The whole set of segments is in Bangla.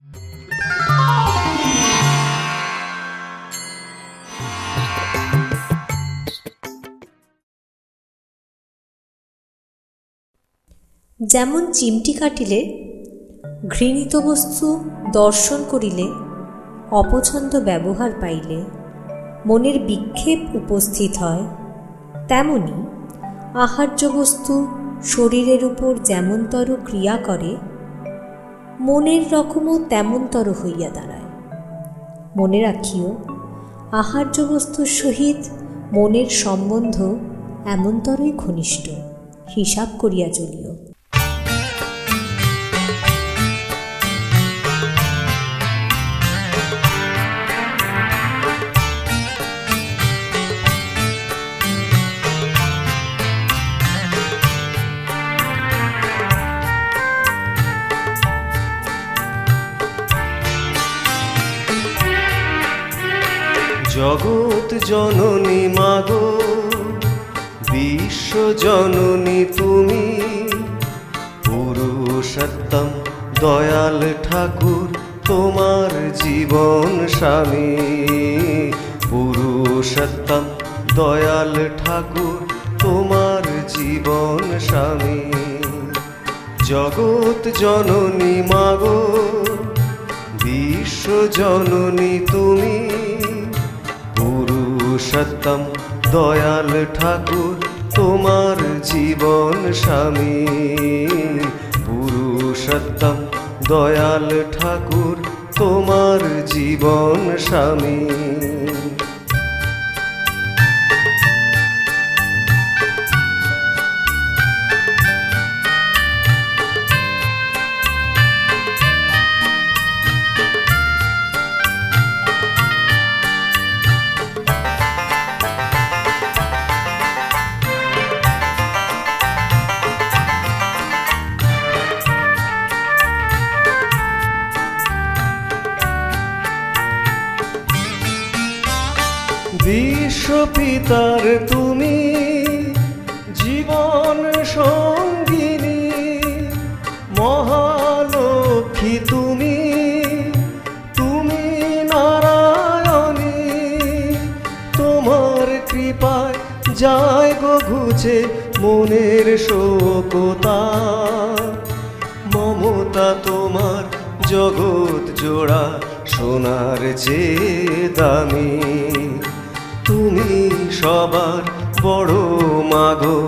যেমন চিমটি কাটিলে ঘৃণিত বস্তু দর্শন করিলে অপছন্দ ব্যবহার পাইলে মনের বিক্ষেপ উপস্থিত হয়, তেমনি আহার্য বস্তু শরীরের উপর যেমনতর ক্রিয়া করে মনের রকমও তেমনতর হইয়া দাঁড়ায়। মনে রাখিও, আহার্য বস্তুর সহিত মনের সম্বন্ধ এমনতরই ঘনিষ্ঠ, হিসাব করিয়া চলিও। জগৎ জননী মাগো, বিশ্ব জননী তুমি, পুরুষোত্তম দয়াল ঠাকুর তোমার জীবন স্বামী। পুরুষোত্তম দয়াল ঠাকুর তোমার জীবন স্বামী। জগৎ জননী মাগো, বিশ্ব জননী তুমি, পুরুষোত্তম দয়াল ঠাকুর তোমার জীবন স্বামী। পুরুষোত্তম দয়াল ঠাকুর তোমার জীবন স্বামী। বিশ্বপিতার তুমি জীবন সঙ্গিনী, মহালক্ষ্মী তুমি, তুমি নারায়ণী। তোমার কৃপায় যায় গো ঘুচে মনের শোকতা, মমতা তোমার জগৎ জোড়া সোনার চেয়ে দামি। তুমি সবার বড় মাগো,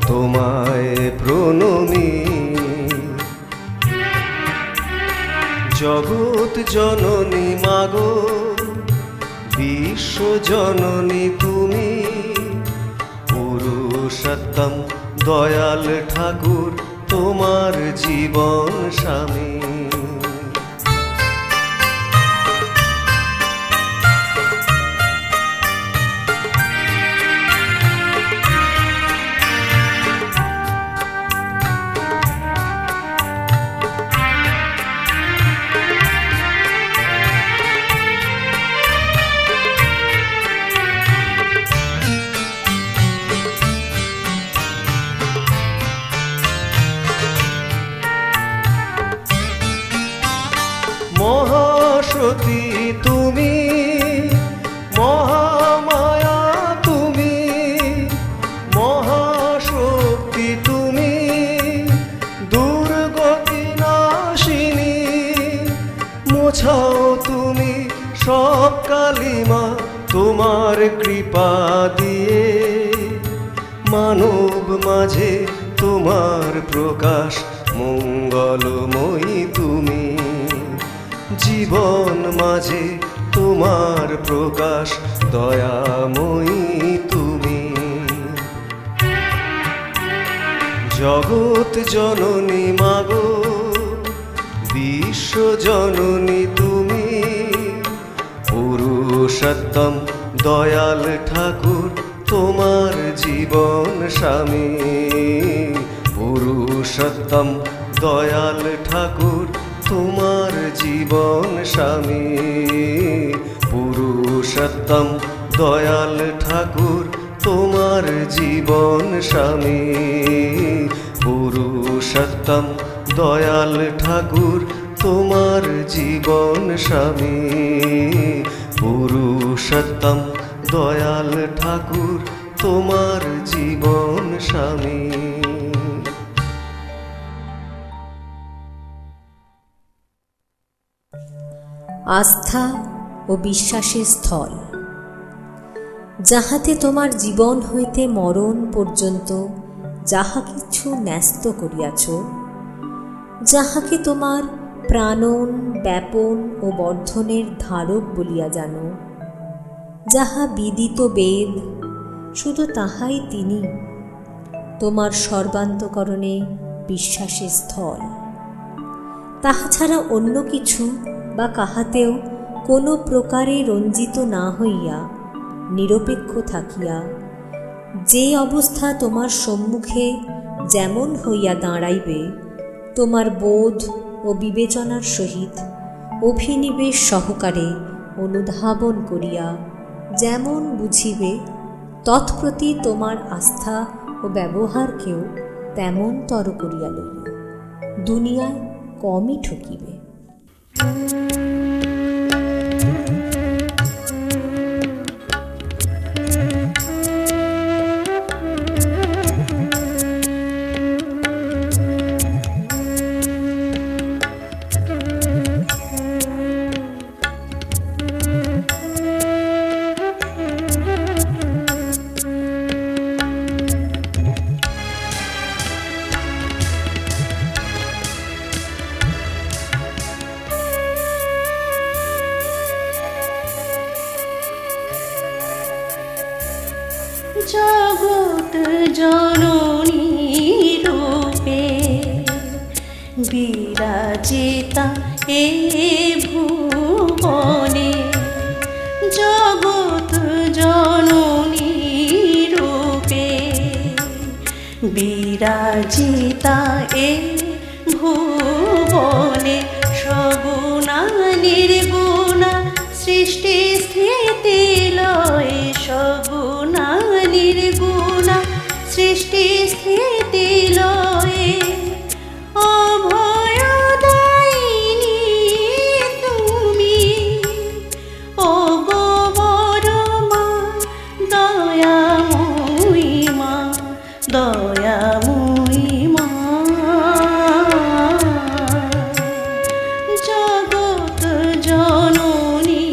তোমায় প্রণমী। জগৎ জননী মাগো, বিশ্ব জননী তুমি, পুরুষোত্তম দয়াল ঠাকুর তোমার জীবন স্বামী। মহাসতী তুমি, মহামায়া তুমি, মহাশক্তি তুমি, দুর্গতি নাশিনী। মোছাও তুমি সব কালিমা তোমার কৃপা দিয়ে, মানব মাঝে তোমার প্রকাশ মঙ্গলময়ী তুমি। জীবন মাঝে তোমার প্রকাশ দয়াময়ী তুমি। জগৎ জননী মাগো, বিশ্ব জননী তুমি, পুরুষোত্তম দয়াল ঠাকুর তোমার জীবন স্বামী। পুরুষোত্তম দয়াল ঠাকুর তোমার জীবন স্বামী। পুরুষোত্তম দয়াল ঠাকুর তোমার জীবন স্বামী। পুরুষোত্তম দয়াল ঠাকুর তোমার জীবন স্বামী। পুরুষোত্তম দয়াল ঠাকুর তোমার জীবন স্বামী। আস্থা ও বিশ্বাসের স্থল, যাহাতে তোমার জীবন হইতে মরণ পর্যন্ত যাহা কিছু ন্যস্ত করিয়াছ, যাহাকে তোমার প্রাণন ব্যাপন ও বর্ধনের ধারক বলিয়া জানো, যাহা বিদিত বেদ, শুধু তাহাই তিনি তোমার সর্বান্তকরণে বিশ্বাসের স্থল। তাহা ছাড়া অন্য কিছু বা কাহাতেও কোনো প্রকারে রঞ্জিত না হইয়া নিরপেক্ষ থাকিয়া যে অবস্থা তোমার সম্মুখে যেমন হইয়া দাঁড়াইবে, তোমার বোধ ও বিবেচনার সহিত অভিনিবেশ সহকারে অনুধাবন করিয়া যেমন বুঝিবে, তৎপ্রতি তোমার আস্থা ও ব্যবহারকেও তেমনতর করিয়া লইল, দুনিয়ায় কমই ঠকিবে। জগৎ জননী রূপে বিরাজিতা এ ভুবনে, জগৎ জননী রূপে বিরাজিতা এ ভুবনে, সগুণা নির্গুণা সৃষ্টি স্থিতি লয়, সগুণা নির্গুণা সৃষ্টি স্থিতি লয়ে, অভয়দায়িনী তুমি ও গো বড় মা, দয়াময়ী মা, দয়াময়ী মা। জগৎ জননী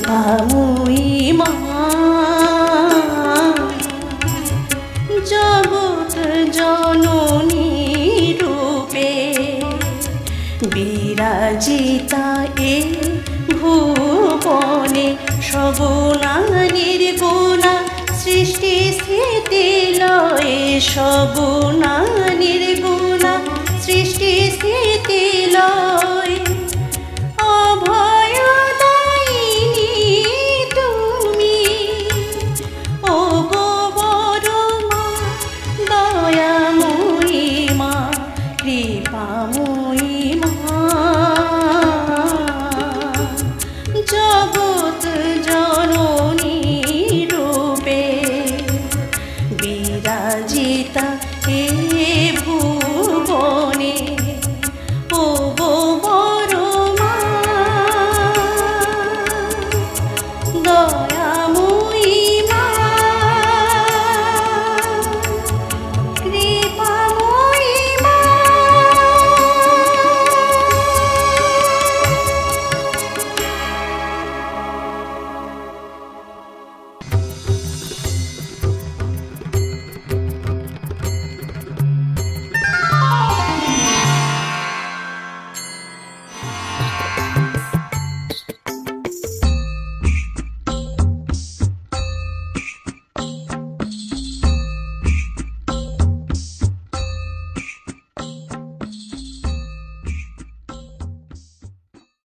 কৃপাময়ী মা জগৎ জননী রূপে বিরাজিতা এ ভুবনে সগুণা নির্গুণা সৃষ্টি স্থিতি লয়ে সগুণা নির্গুণা সৃষ্টি স্থিতি লয়ে অভয়দায়িনী তুমি ও গো বড় মা দয়াময়ী মা কৃপাময়ী মা জগৎ জননী রূপে বিরাজিতা হে ভুবনে ও গো বড় মা দয়াময়ী